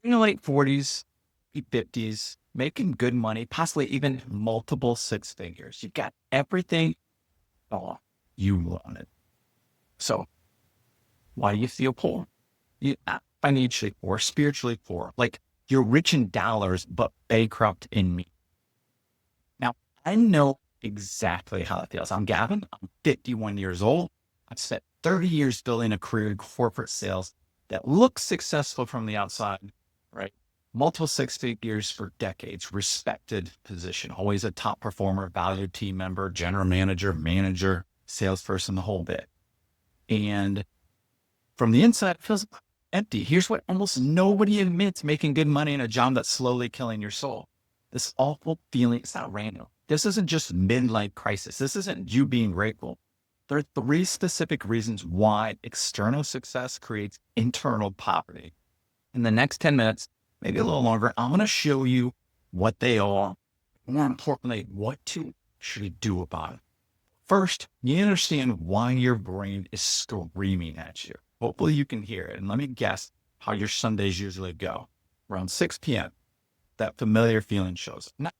in the late 40s, 50s, making good money, possibly even multiple six figures. You've got everything all you wanted. So why do you feel poor? You're not financially poor, spiritually poor. Like you're rich in dollars, but bankrupt in me. Now, I know exactly how it feels. I'm Gavin. I'm 51 years old. I've spent 30 years building a career in corporate sales that looks successful from the outside, right? Multiple six figures for decades, respected position, always a top performer, valued team member, general manager, salesperson, the whole bit. And from the inside, it feels empty. Here's what almost nobody admits: making good money in a job that's slowly killing your soul. This awful feeling, it's not random. This isn't just midlife crisis. This isn't you being grateful. There are three specific reasons why external success creates internal poverty. In the next 10 minutes, maybe a little longer, I'm going to show you what they are. More importantly, what to actually do about it. First, you understand why your brain is screaming at you. Hopefully you can hear it. And let me guess how your Sundays usually go. Around 6 p.m., that familiar feeling shows up. Not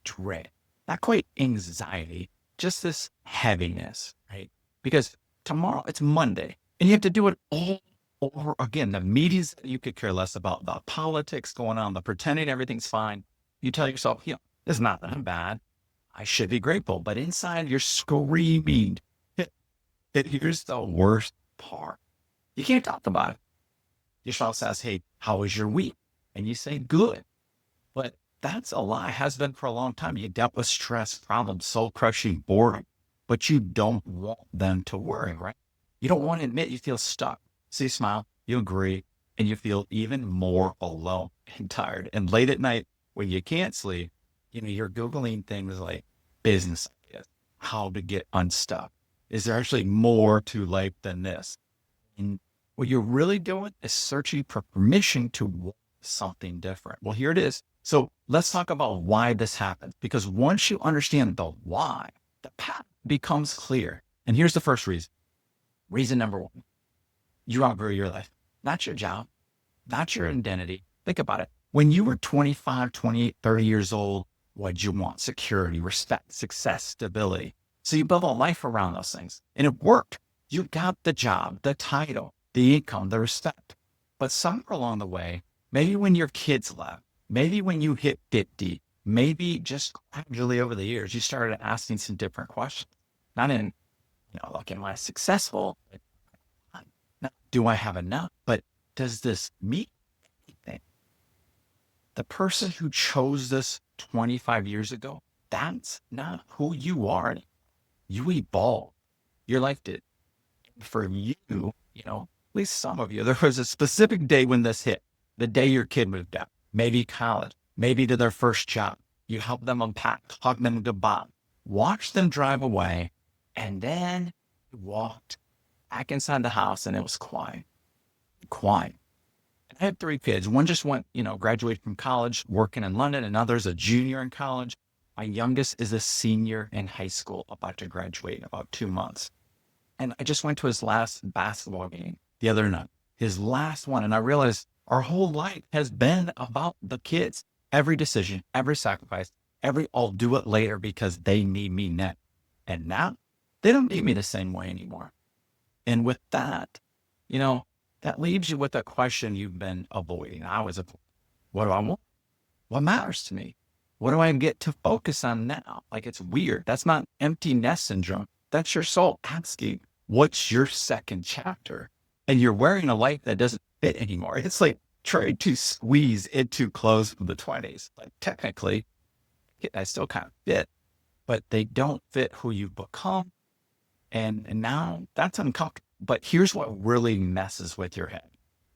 dread, not quite anxiety, just this heaviness, right? Because tomorrow it's Monday and you have to do it all over again. The media's you could care less about, the politics going on, the pretending everything's fine. You tell yourself, it's not that bad. I should be grateful. But inside you're screaming. Here's the worst part. You can't talk about it. Your spouse says, hey, how was your week? And you say, good. But that's a lie. Has been for a long time. You dealt with stress, problems, soul crushing, boredom, but you don't want them to worry, right? You don't want to admit you feel stuck. So you smile, you agree, and you feel even more alone and tired. And late at night, when you can't sleep, you're Googling things like business ideas, how to get unstuck. Is there actually more to life than this? And what you're really doing is searching for permission to want something different. Well, here it is. So let's talk about why this happens, because once you understand the why, the path becomes clear. And here's the first reason. Reason number one, you outgrew your life, not your job, not your identity. Think about it. When you were 25, 28, 30 years old, what'd you want? Security, respect, success, stability. So you built a life around those things and it worked. You got the job, the title, the income, the respect. But somewhere along the way, maybe when your kids left, maybe when you hit 50, maybe just gradually over the years, you started asking some different questions. Not in, like, am I successful? Not, do I have enough? But does this mean anything? The person who chose this 25 years ago, that's not who you are. You evolved. Your life did. For you, at least some of you, there was a specific day when this hit, the day your kid moved out, maybe college, maybe to their first job. You helped them unpack, hug them goodbye, watch them drive away, and then you walked back inside the house and it was quiet, quiet. I had three kids. One just went, graduated from college, working in London. Another's a junior in college. My youngest is a senior in high school, about to graduate in about 2 months. And I just went to his last basketball game the other night, his last one. And I realized our whole life has been about the kids. Every decision, every sacrifice, I'll do it later because they need me next. And now they don't need me the same way anymore. And with that, that leaves you with a question you've been avoiding. What do I want? What matters to me? What do I get to focus on now? Like, it's weird. That's not empty nest syndrome. That's your soul asking, what's your second chapter? And you're wearing a life that doesn't fit anymore. It's like trying to squeeze into clothes from the 20s. Like, technically, I still kind of fit, but they don't fit who you've become. And now that's uncomfortable. But here's what really messes with your head.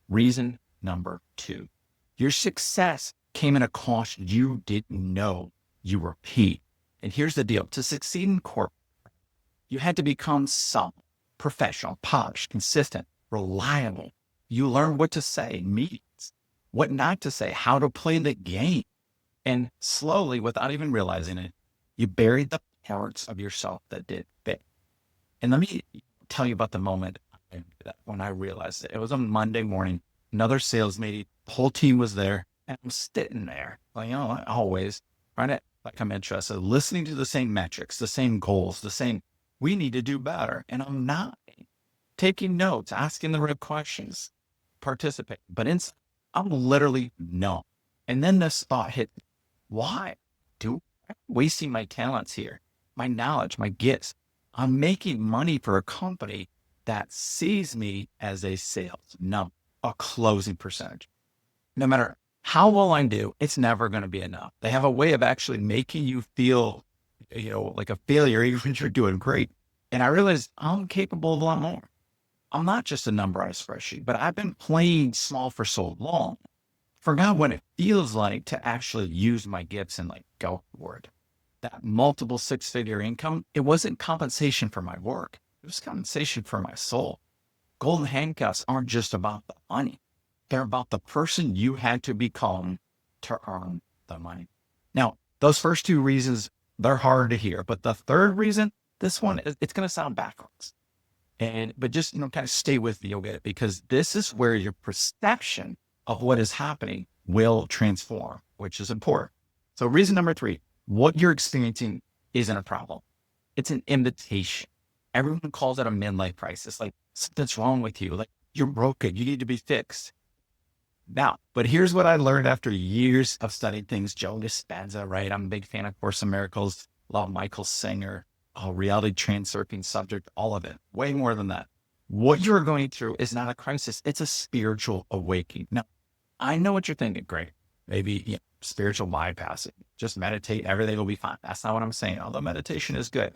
Reason number two, your success came at a cost you didn't know you were paying. And here's the deal. To succeed in corporate, you had to become some professional, polished, consistent, reliable. You learn what to say in meetings, what not to say, how to play the game. And slowly, without even realizing it, you buried the parts of yourself that did fit. And let me tell you about the moment when I realized it. It was a Monday morning. another sales meeting. The whole team was there, and I'm sitting there, like, always trying to, like, I'm interested, listening to the same metrics, the same goals, the same, we need to do better. And I'm not taking notes, asking the right questions, participating. But I'm literally no. And then this thought hit, why do I wasting my talents here, my knowledge, my gifts? I'm making money for a company that sees me as a sales number, a closing percentage. No matter how well I do, it's never going to be enough. They have a way of actually making you feel, like a failure, even when you're doing great. And I realized I'm capable of a lot more. I'm not just a number on a spreadsheet, but I've been playing small for so long. Forgot what it feels like to actually use my gifts and like go for it. That multiple six-figure income, it wasn't compensation for my work. It was compensation for my soul. Golden handcuffs aren't just about the money. They're about the person you had to become to earn the money. Now, those first two reasons, they're hard to hear. But the third reason, this one, it's going to sound backwards. But just, kind of stay with me, you'll get it, because this is where your perception of what is happening will transform, which is important. So reason number 3, what you're experiencing isn't a problem. It's an invitation. Everyone calls it a midlife crisis. Like, something's wrong with you. Like, you're broken. You need to be fixed. Now, but here's what I learned after years of studying things. Joe Dispenza, right? I'm a big fan of Course in Miracles. Love Michael Singer, reality transurfing subject, all of it. Way more than that. What you're going through is not a crisis. It's a spiritual awakening. Now, I know what you're thinking. Great. Maybe spiritual bypassing. Just meditate. Everything will be fine. That's not what I'm saying. Although meditation is good.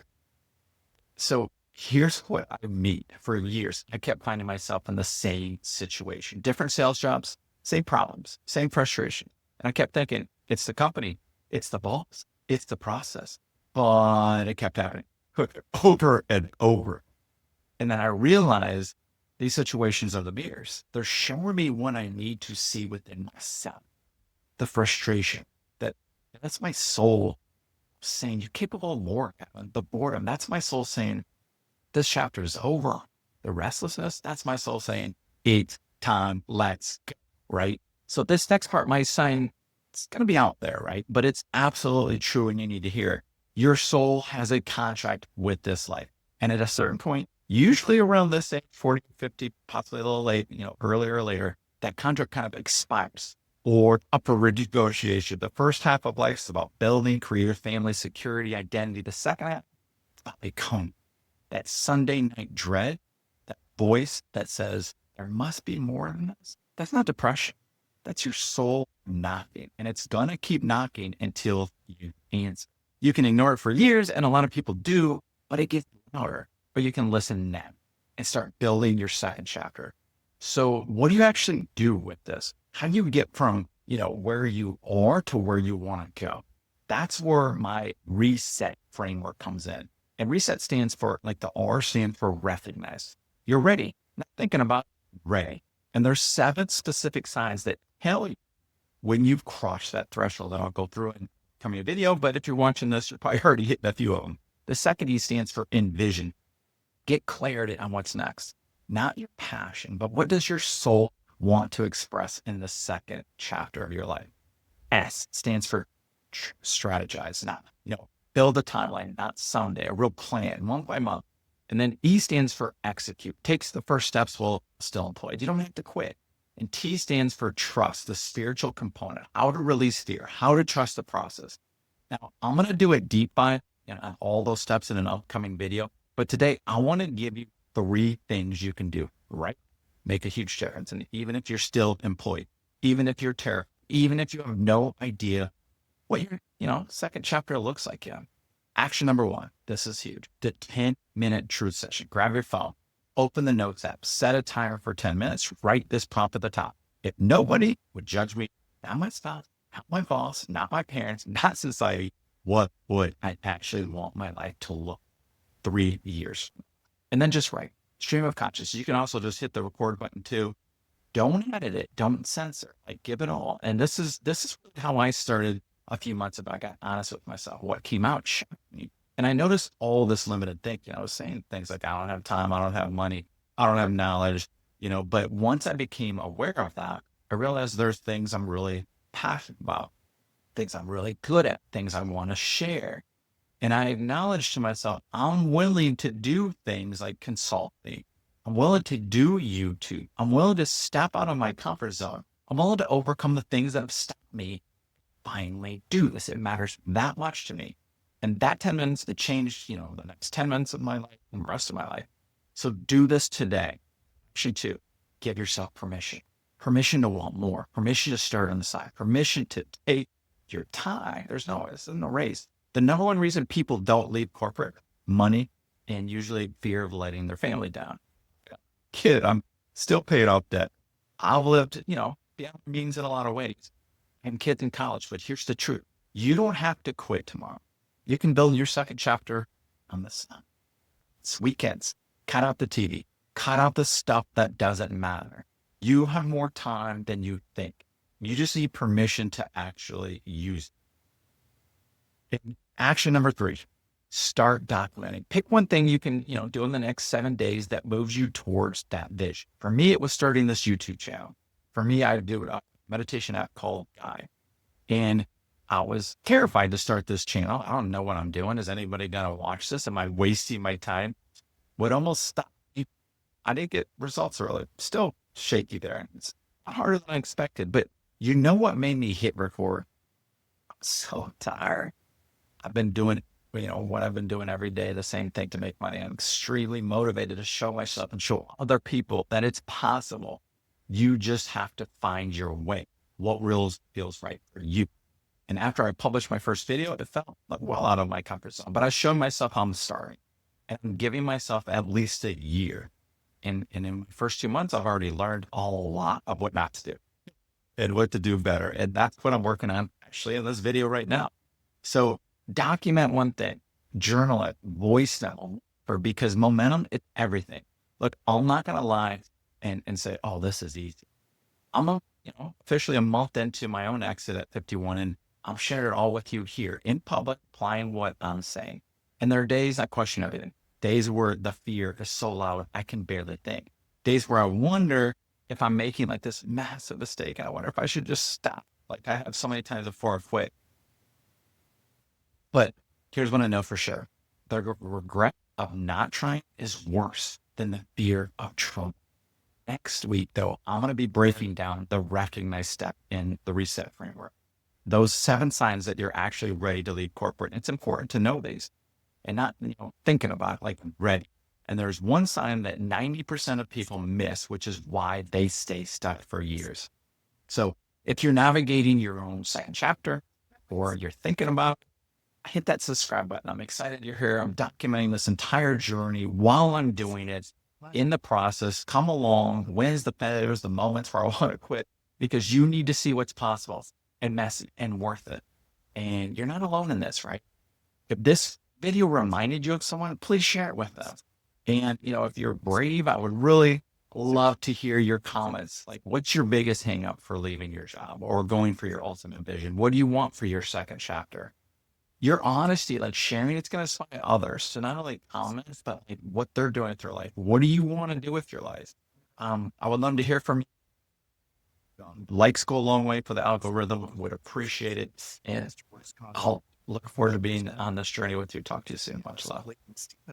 So here's what I meet. For years, I kept finding myself in the same situation. Different sales jobs, same problems, same frustration. And I kept thinking, it's the company, it's the boss, it's the process. But it kept happening over and over. And then I realized these situations are the mirrors. They're showing me what I need to see within myself. The frustration, that's my soul saying, you're capable of more. The boredom, that's my soul saying, this chapter is over. The restlessness, that's my soul saying, it's time, let's go, right? So this next part might sound, it's going to be out there, right? But it's absolutely true, and you need to hear it. Your soul has a contract with this life. And at a certain point, usually around this age, 40, 50, possibly a little late, earlier or later, that contract kind of expires or up for renegotiation. The first half of life is about building, career, family, security, identity. The second half, it's about becoming. That Sunday night dread, that voice that says, there must be more than this. That's not depression. That's your soul knocking. And it's going to keep knocking until you answer. You can ignore it for years, and a lot of people do, but it gets louder. But you can listen now and start building your second chapter. So what do you actually do with this? How do you get from, where you are to where you want to go? That's where my reset framework comes in. And reset stands for, like, the R stands for recognize. You're ready. Not thinking about ready. And there's 7 specific signs that tell you when you've crossed that threshold. And I'll go through it and come in a video, but if you're watching this, you're probably already hitting a few of them. The second E stands for envision. Get clarity on what's next. Not your passion, but what does your soul want to express in the second chapter of your life? S stands for strategize. Not, build a timeline, not someday, a real plan, month by month. And then E stands for execute. Takes the first steps while still employed. You don't have to quit. And T stands for trust, the spiritual component, how to release fear, how to trust the process. Now, I'm going to do a deep dive on all those steps in an upcoming video. But today, I want to give you 3 things you can do, right? Make a huge difference. And even if you're still employed, even if you're terrified, even if you have no idea what your, second chapter looks like. Action number 1, this is huge. The 10-minute truth session. Grab your phone, open the notes app, set a timer for 10 minutes, write this prompt at the top. If nobody would judge me, not my spouse, not my boss, not my parents, not society, what would I actually want my life to look 3 years? And then just write. Stream of consciousness. You can also just hit the record button too. Don't edit it. Don't censor. Like, give it all. And this is how I started a few months ago. I got honest with myself. What came out shocked me. And I noticed all this limited thinking. I was saying things like, I don't have time. I don't have money. I don't have knowledge. but once I became aware of that, I realized there's things I'm really passionate about, things I'm really good at, things I want to share. And I acknowledged to myself, I'm willing to do things like consulting. I'm willing to do YouTube. I'm willing to step out of my comfort zone. I'm willing to overcome the things that have stopped me. Finally do this. It matters that much to me. And that 10 minutes, it changed, the next 10 minutes of my life and the rest of my life. So do this today. Action two, give yourself permission to want more, permission to start on the side, permission to take your time. This is no race. The number one reason people don't leave corporate, money, and usually fear of letting their family down. Kid, I'm still paid off debt. I've lived, beyond means in a lot of ways. And kids in college, but here's the truth. You don't have to quit tomorrow. You can build your second chapter on the sun. It's weekends. Cut out the TV. Cut out the stuff that doesn't matter. You have more time than you think. You just need permission to actually use it. Action number three, start documenting. Pick one thing you can, do in the next 7 days that moves you towards that vision. For me, it was starting this YouTube channel. For me, I do a meditation app called Guide. And I was terrified to start this channel. I don't know what I'm doing. Is anybody going to watch this? Am I wasting my time? What almost stopped me, I didn't get results early. Still shaky there. It's harder than I expected. But you know what made me hit record? I'm so tired. I've been doing, what I've been doing every day, the same thing to make money. I'm extremely motivated to show myself and show other people that it's possible. You just have to find your way. What feels right for you. And after I published my first video, it felt well out of my comfort zone, but I showed myself how I'm starting and I'm giving myself at least a year. And in my first 2 months, I've already learned a lot of what not to do and what to do better. And that's what I'm working on actually in this video right now. So document one thing, journal it, voice note, because momentum is everything. Look, I'm not going to lie and say, oh, this is easy. I'm officially a month into my own exit at 51, and I'm sharing it all with you here in public, applying what I'm saying. And there are days I question everything. Days where the fear is so loud, I can barely think. Days where I wonder if I'm making this massive mistake. And I wonder if I should just stop. Like I have so many times before I quit. But here's what I know for sure. The regret of not trying is worse than the fear of trouble. Next week, though, I'm going to be breaking down the recognized step in the R.E.S.E.T framework. Those 7 signs that you're actually ready to leave corporate. It's important to know these and not, thinking about ready. And there's one sign that 90% of people miss, which is why they stay stuck for years. So if you're navigating your own second chapter or you're thinking about, hit that subscribe button. I'm excited you're here. I'm documenting this entire journey while I'm doing it. In the process, come along, wins the failures, the moments where I want to quit, because you need to see what's possible and messy and worth it. And you're not alone in this, right? If this video reminded you of someone, please share it with them. And, if you're brave, I would really love to hear your comments. Like, what's your biggest hang up for leaving your job or going for your ultimate vision? What do you want for your second chapter? Your honesty, sharing, it's going to inspire others to not only comment, but what they're doing with their life. What do you want to do with your life? I would love to hear from you. Likes go a long way for the algorithm. Would appreciate it. And I'll look forward to being on this journey with you. Talk to you soon. Much love.